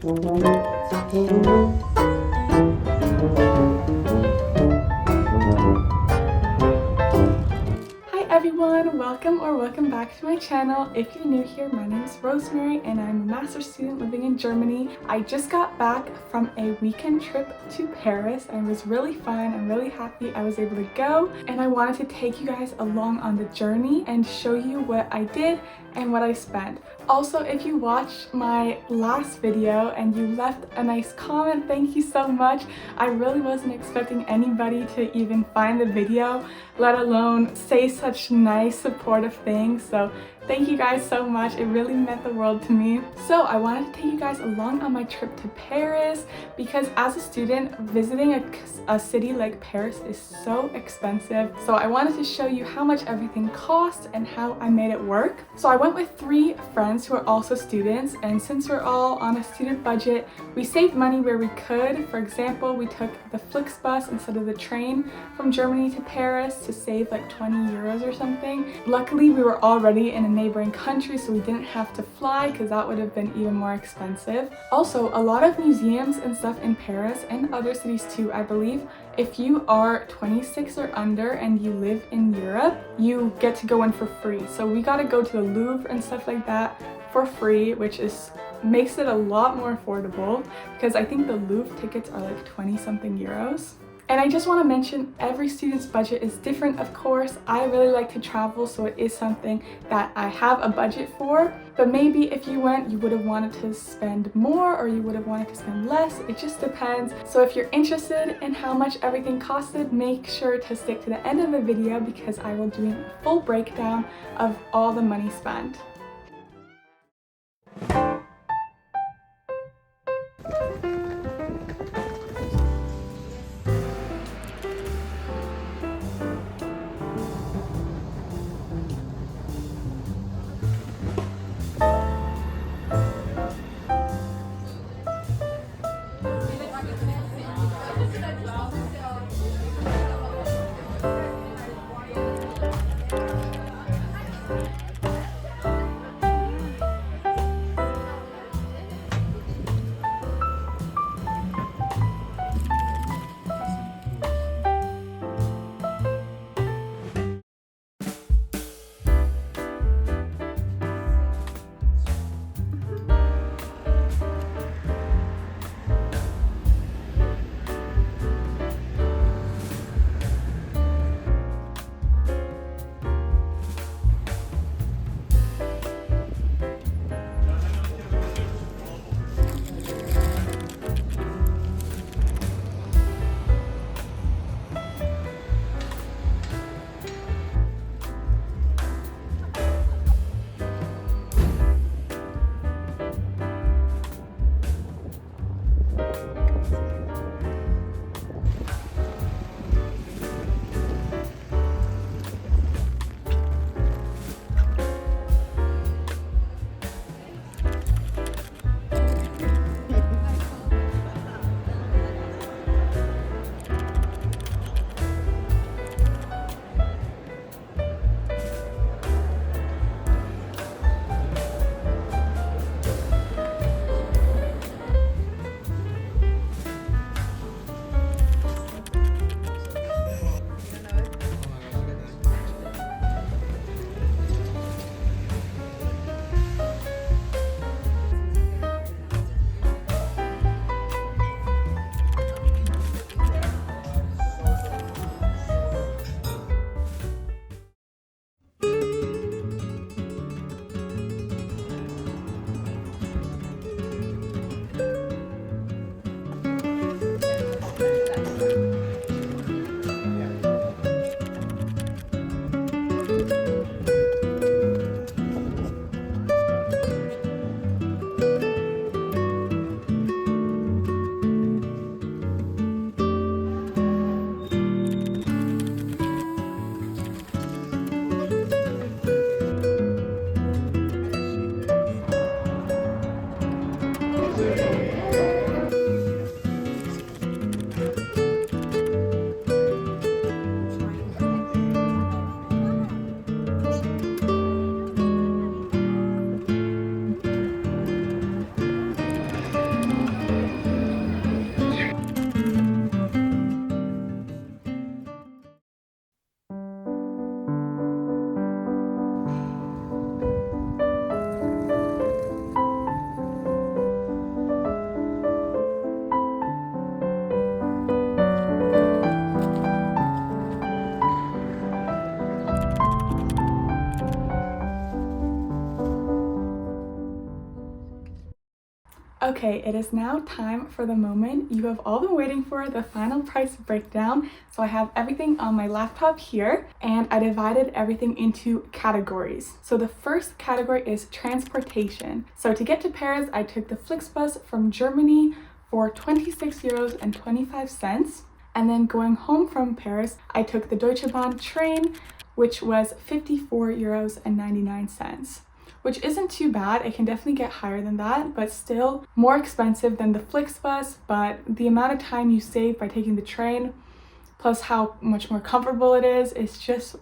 Everyone, welcome back to my channel. If you're new here, my name is Rosemary and I'm a master's student living in Germany. I just got back from a weekend trip to Paris and it was really fun. I'm really happy I was able to go, and I wanted to take you guys along on the journey and show you what I did and what I spent. Also, if you watched my last video and you left a nice comment, thank you so much. I really wasn't expecting anybody to even find the video, let alone say such nice supportive things. So thank you guys so much. It really meant the world to me. So I wanted to take you guys along on my trip to Paris because as a student, visiting a city like Paris is so expensive. So I wanted to show you how much everything costs and how I made it work. So I went with 3 friends who are also students, and since we're all on a student budget, we saved money where we could. For example, we took the Flixbus instead of the train from Germany to Paris to save like 20 euros or something. Luckily, we were already in a neighboring country, so we didn't have to fly because that would have been even more expensive. Also, a lot of museums and stuff in Paris and other cities too, I believe, if you are 26 or under and you live in Europe, you get to go in for free. So we got to go to the Louvre and stuff like that for free, which makes it a lot more affordable because I think the Louvre tickets are like 20 something euros. And I just want to mention every student's budget is different, of course. I really like to travel, so it is something that I have a budget for. But maybe if you went, you would have wanted to spend more or you would have wanted to spend less. It just depends. So if you're interested in how much everything costed, make sure to stick to the end of the video because I will do a full breakdown of all the money spent. Okay, it is now time for the moment you have all been waiting for, the final price breakdown. So I have everything on my laptop here, and I divided everything into categories. So the first category is transportation. So to get to Paris, I took the Flixbus from Germany for 26 euros and 25 cents. And then going home from Paris, I took the Deutsche Bahn train, which was 54 euros and 99 cents. Which isn't too bad. It can definitely get higher than that, but still more expensive than the Flixbus. But the amount of time you save by taking the train, plus how much more comfortable it is just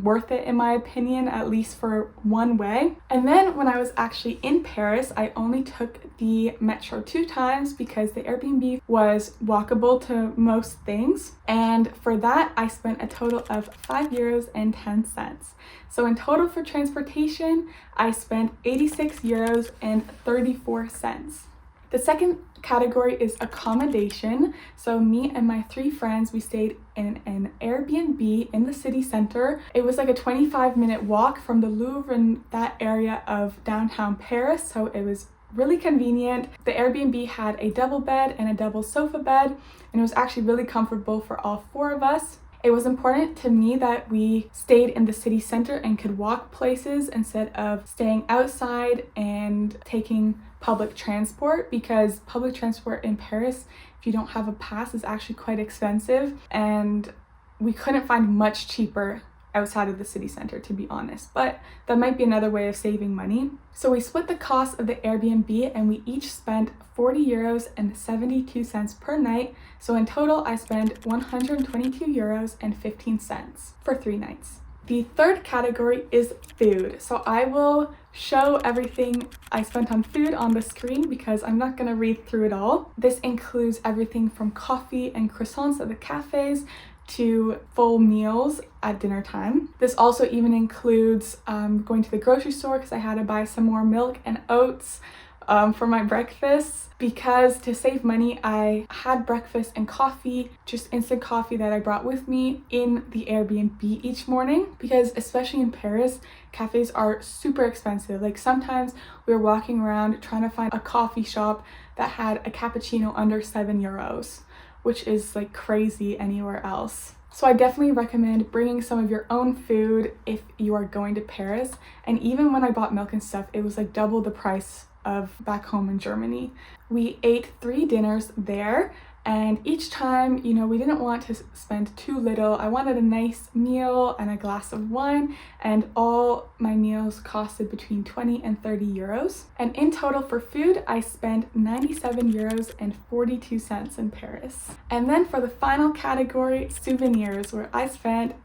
worth it in my opinion, at least for one way. And then when I was actually in Paris, I only took the metro 2 times because the Airbnb was walkable to most things. And for that, I spent a total of 5 euros and 10 cents. So in total for transportation, I spent 86 euros and 34 cents. The second category is accommodation. So me and my 3 friends, we stayed in an Airbnb in the city center. It was like a 25-minute walk from the Louvre and that area of downtown Paris. So it was really convenient. The Airbnb had a double bed and a double sofa bed, and it was actually really comfortable for all 4 of us. It was important to me that we stayed in the city center and could walk places instead of staying outside and taking public transport, because public transport in Paris, if you don't have a pass, is actually quite expensive, and we couldn't find much cheaper outside of the city center, to be honest, but that might be another way of saving money. So we split the cost of the Airbnb and we each spent 40 euros and 72 cents per night. So in total, I spent 122 euros and 15 cents for 3 nights. The third category is food. So I will show everything I spent on food on the screen because I'm not going to read through it all. This includes everything from coffee and croissants at the cafes to full meals at dinner time. This also even includes going to the grocery store because I had to buy some more milk and oats for my breakfast, because to save money I had breakfast and coffee, just instant coffee that I brought with me in the Airbnb each morning, because especially in Paris, cafes are super expensive. Like sometimes we were walking around trying to find a coffee shop that had a cappuccino under 7 euros, which is like crazy anywhere else. So I definitely recommend bringing some of your own food if you are going to Paris. And even when I bought milk and stuff, it was like double the price of back home in Germany. We ate 3 dinners there, and each time, you know, we didn't want to spend too little. I wanted a nice meal and a glass of wine, and all my meals costed between 20 and 30 euros. And in total for food, I spent 97 euros and 42 cents in Paris. And then for the final category, souvenirs, where I spent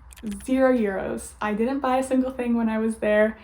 0 euros. I didn't buy a single thing when I was there.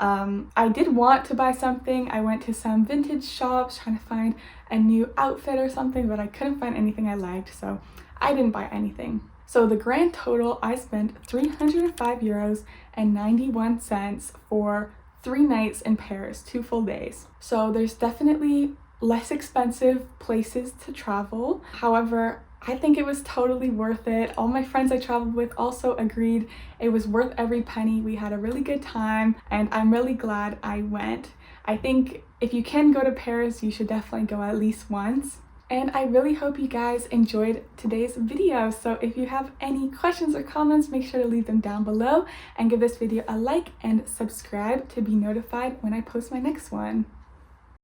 I did want to buy something. I went to some vintage shops trying to find a new outfit or something, but I couldn't find anything I liked, so I didn't buy anything. So the grand total, I spent 305 euros and 91 cents for 3 nights in Paris, 2 full days. So there's definitely less expensive places to travel. However, I think it was totally worth it. All my friends I traveled with also agreed it was worth every penny. We had a really good time, and I'm really glad I went. I think if you can go to Paris, you should definitely go at least once. And I really hope you guys enjoyed today's video. So if you have any questions or comments, make sure to leave them down below and give this video a like and subscribe to be notified when I post my next one.